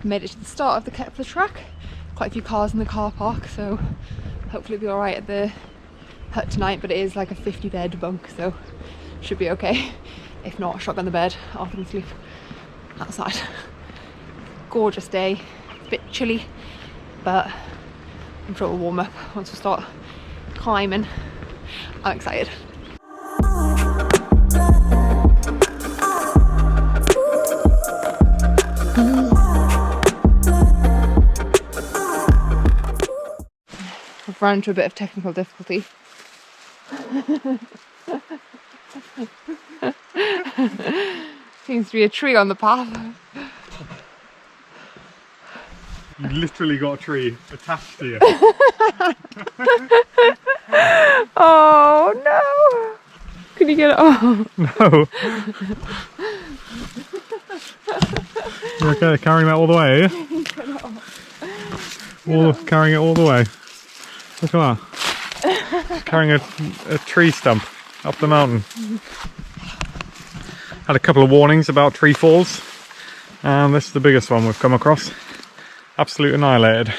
Made it to the start of the Kepler track. Quite a few cars in the car park, so hopefully it'll be alright at the hut tonight, but it is like a 50-bed bunk, so should be okay. If not, shotgun the bed after we sleep outside. Gorgeous day. It's a bit chilly, but I'm sure it'll warm up once we start climbing. I'm excited. I've run into a bit of technical difficulty. Seems to be a tree on the path. You literally got a tree attached to you. Oh no! Can you get it off? No. You're okay carrying that all the way, are you? Carrying it all the way. Look at that. Carrying a tree stump up the mountain. Had a couple of warnings about tree falls, and this is the biggest one we've come across. Absolute annihilated.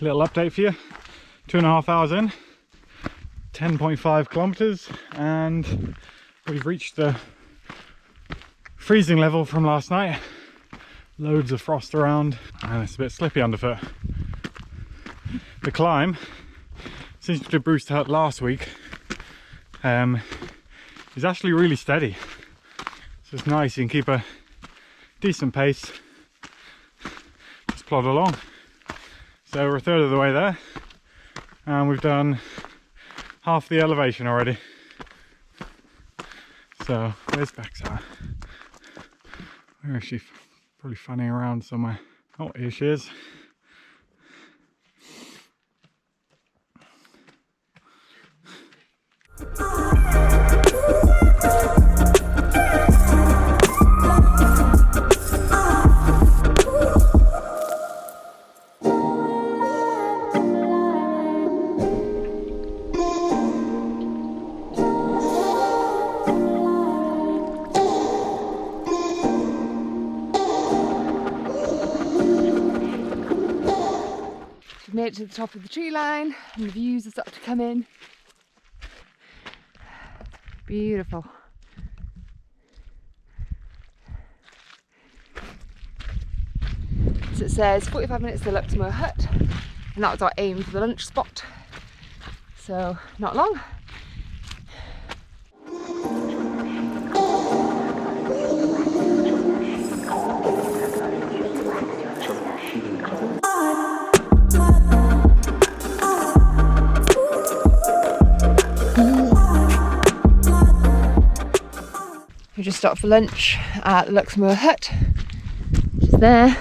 Little update for you. 2.5 hours in, 10.5 kilometers, and we've reached the freezing level from last night. Loads of frost around, and it's a bit slippy underfoot. The climb, since we did Brewster Hut last week, is actually really steady. So it's nice, you can keep a decent pace, just plod along. So we're a third of the way there, and we've done half the elevation already. So where's Bex at? Where is she? Probably fanning around somewhere. Oh, here she is. Made it to the top of the tree line, and the views are starting to come in. Beautiful. So it says 45 minutes to the Luxembourg hut, and that was our aim for the lunch spot. So not long. We just stopped for lunch at the Luxembourg hut, which is there.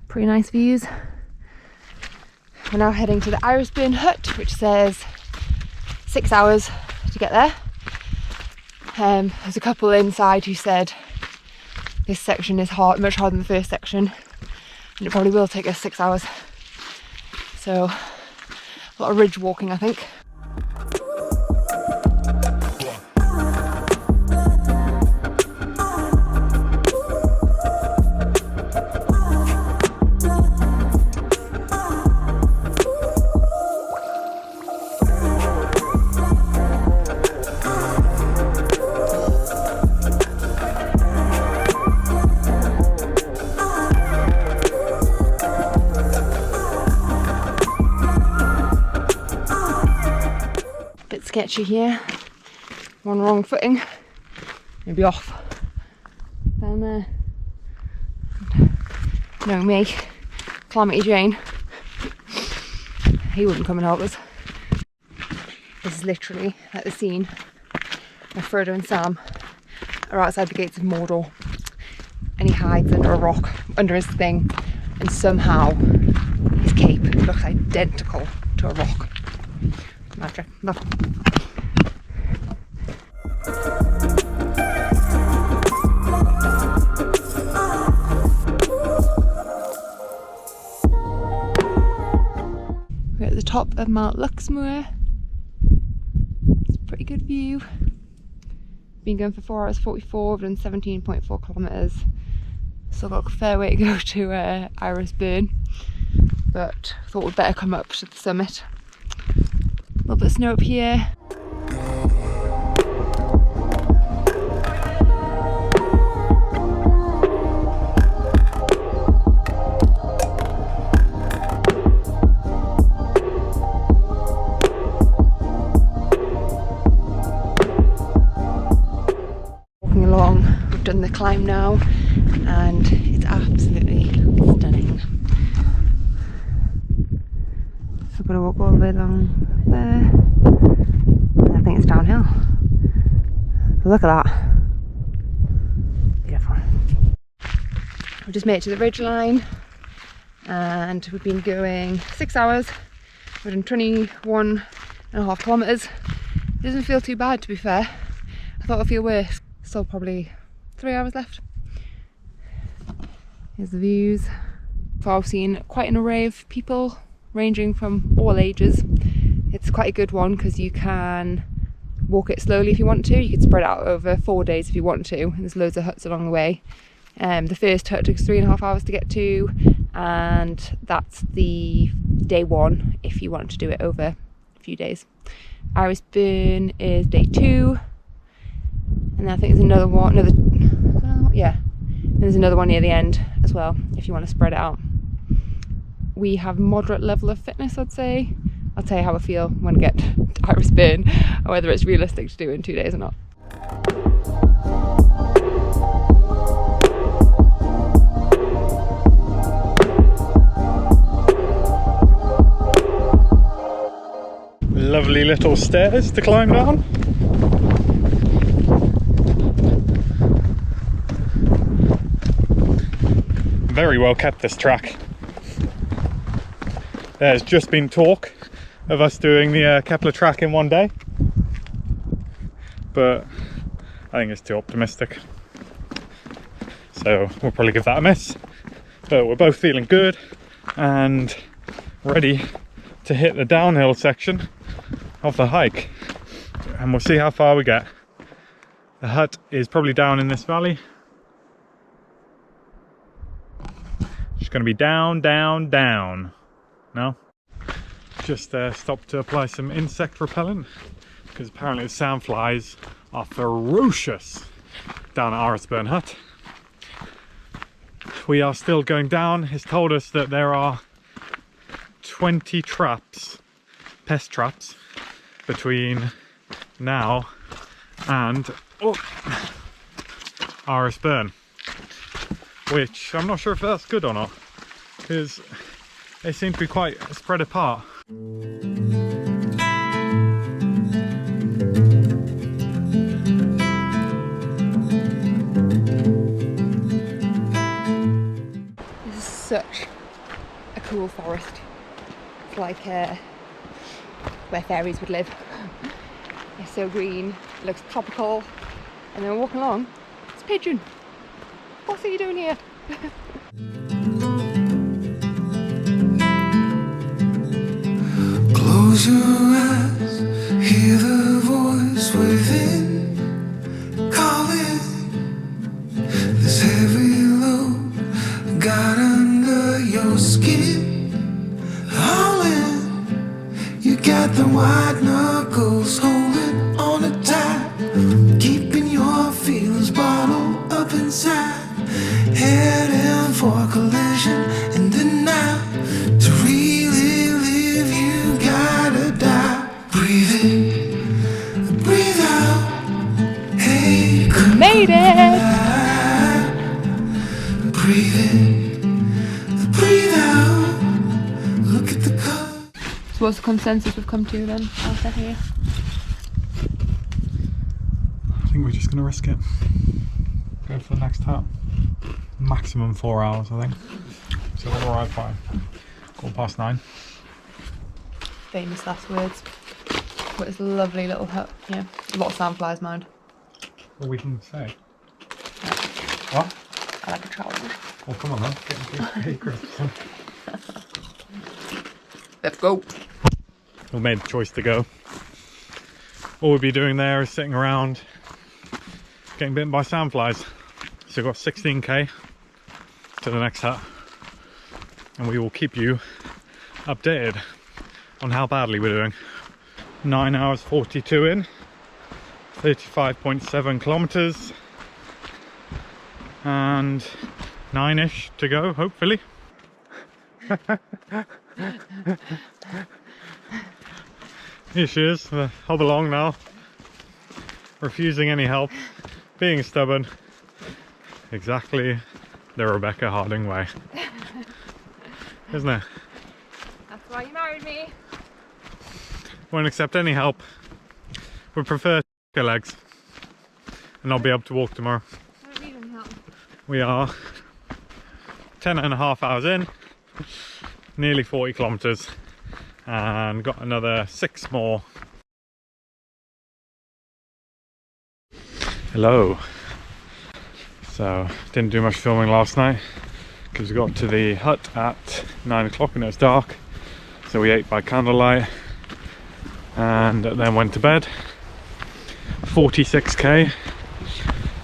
Pretty nice views. We're now heading to the Irisburn hut, which says 6 hours to get there. There's a couple inside who said this section is hard, much harder than the first section, and it probably will take us 6 hours. So a lot of ridge walking, I think. Sketchy here, one wrong footing, you'll be off down there. No me, Calamity Jane, he wouldn't come and help us. This is literally like the scene where Frodo and Sam are outside the gates of Mordor and he hides under a rock, under his thing, and somehow his cape looks identical to a rock. Magic. Look. We're at the top of Mount Luxmore. It's a pretty good view. Been going for 4 hours 44, we've done 17.4 kilometres. Still got a fair way to go to Iris Burn, but thought we'd better come up to the summit. A little bit of snow up here. We've done the climb now and it's absolutely stunning. So I've got to walk all the way along there and I think it's downhill. But look at that. Beautiful. We've just made it to the ridge line and we've been going 6 hours. We've done 21.5 kilometres. It doesn't feel too bad, to be fair. I thought it would feel worse. Still probably 3 hours left. Here's the views. So I've seen quite an array of people ranging from all ages. It's quite a good one because you can walk it slowly if you want to. You could spread it out over 4 days if you want to, and there's loads of huts along the way. The first hut took us 3.5 hours to get to, and that's the day one if you want to do it over a few days. Iris Burn is day 2. And I think there's another one, yeah, and there's another one near the end as well, if you want to spread it out. We have moderate level of fitness, I'd say. I'll tell you how I feel when I get to Iris Burn, or whether it's realistic to do in 2 days or not. Lovely little stairs to climb down. Very well kept, this track. There's just been talk of us doing the Kepler track in 1 day, but I think it's too optimistic, so we'll probably give that a miss. But we're both feeling good and ready to hit the downhill section of the hike, and we'll see how far we get. The hut is probably down in this valley. Just going to be down, down, down. No? Just stopped to apply some insect repellent because apparently the sandflies are ferocious down at Iris Burn Hut. We are still going down. It's told us that there are 20 traps, pest traps, between now and Iris Burn, which I'm not sure if that's good or not, because they seem to be quite spread apart. This is such a cool forest. It's like where fairies would live. It's so green, it looks tropical, and then we're walking along, it's a pigeon. What are you doing here? Close your eyes, hear the voice within calling. This heavy load got under your skin, howling. You got the white knuckles holding on it tight, keeping your feelings bottled up inside. Heading for collision and denial. To really live, you gotta die. Breathe in, breathe out. Hey, Made it! Breathe in, breathe out. Look at the color. So what's the consensus we've come to then after here? I think we're just going to risk it. Go for the next hut. maximum 4 hours, I think. So we'll arrive by 9:15. Famous last words. But it's a lovely little hut. Yeah, a lot of sandflies, mind. Well, we can say. What? I like a challenge. Well, come on then. Get crisps. Let's go. We made the choice to go. All we'll be doing there is sitting around getting bitten by sandflies. So we've got 16k to the next hut, and we will keep you updated on how badly we're doing. 9 hours 42 in, 35.7 kilometers, and 9-ish to go, hopefully. Here she is, the hub along now, refusing any help, being stubborn. Exactly the Rebecca Harding way, isn't it? That's why you married me. Won't accept any help. Would prefer her legs and not be able to walk tomorrow. I don't need any help. We are 10.5 hours in, nearly 40 kilometers, and got another 6 more. Hello. So didn't do much filming last night because we got to the hut at 9 o'clock and it was dark, so we ate by candlelight and then went to bed. 46k.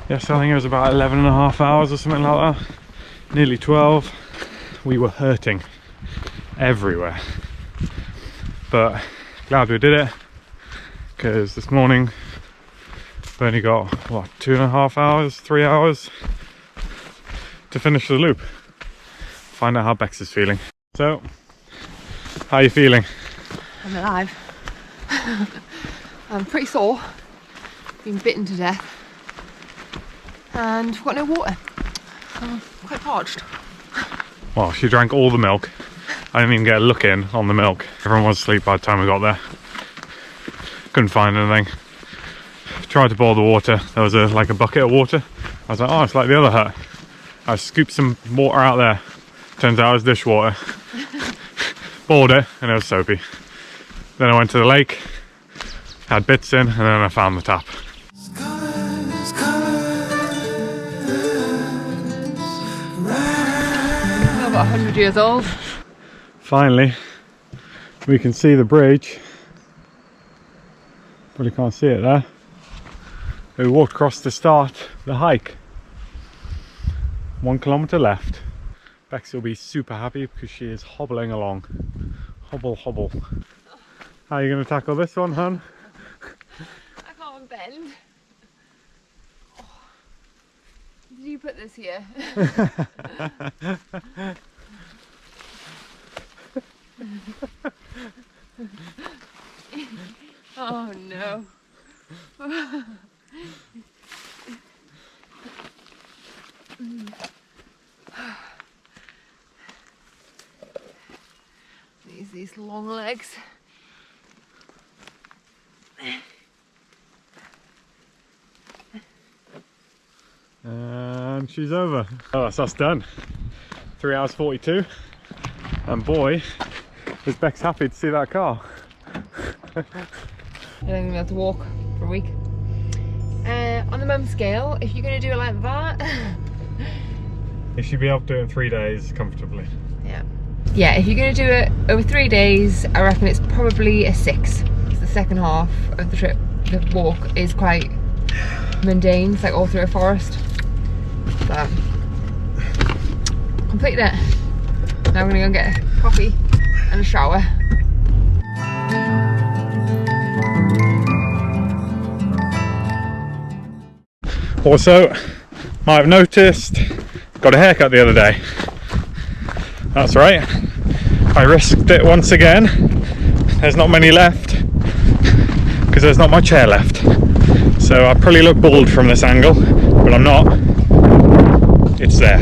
Yes, I think it was about 11.5 hours or something like that, nearly 12. We were hurting everywhere, but glad we did it, because this morning we've only got, what, 2.5 hours, 3 hours to finish the loop. Find out how Bex is feeling. So, how are you feeling? I'm alive. I'm pretty sore, been bitten to death, and I've got no water. I'm quite parched. Well, she drank all the milk. I didn't even get a look in on the milk. Everyone was asleep by the time we got there. Couldn't find anything. Tried to boil the water. There was like a bucket of water. I was like, oh, it's like the other hut. I scooped some water out there. Turns out it was dishwater. Boiled it and it was soapy. Then I went to the lake, had bits in, and then I found the tap. I'm about 100 years old. Finally, we can see the bridge. Probably can't see it there. We walked across to start the hike. 1 kilometer left. Bex will be super happy because she is hobbling along. Hobble, hobble. How are you going to tackle this one, hun? I can't bend. Oh. Did you put this here? Oh no. These long legs. And she's over. Oh, that's us done. 3 hours 42. And boy, is Bex happy to see that car. I don't think I'm going to be able to walk for a week. On the mum scale, if you're going to do it like that... You should be able to do it in 3 days comfortably. Yeah. Yeah, if you're going to do it over 3 days, I reckon it's probably a 6. The second half of the trip, the walk, is quite mundane. It's like all through a forest. But completed it. Now I'm going to go and get a coffee and a shower. Also, might have noticed, got a haircut the other day. That's right, I risked it once again. There's not many left because there's not my chair left, so I probably look bald from this angle, but I'm not. It's there.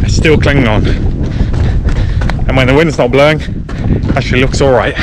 It's still clinging on, and when the wind's not blowing, it actually looks all right.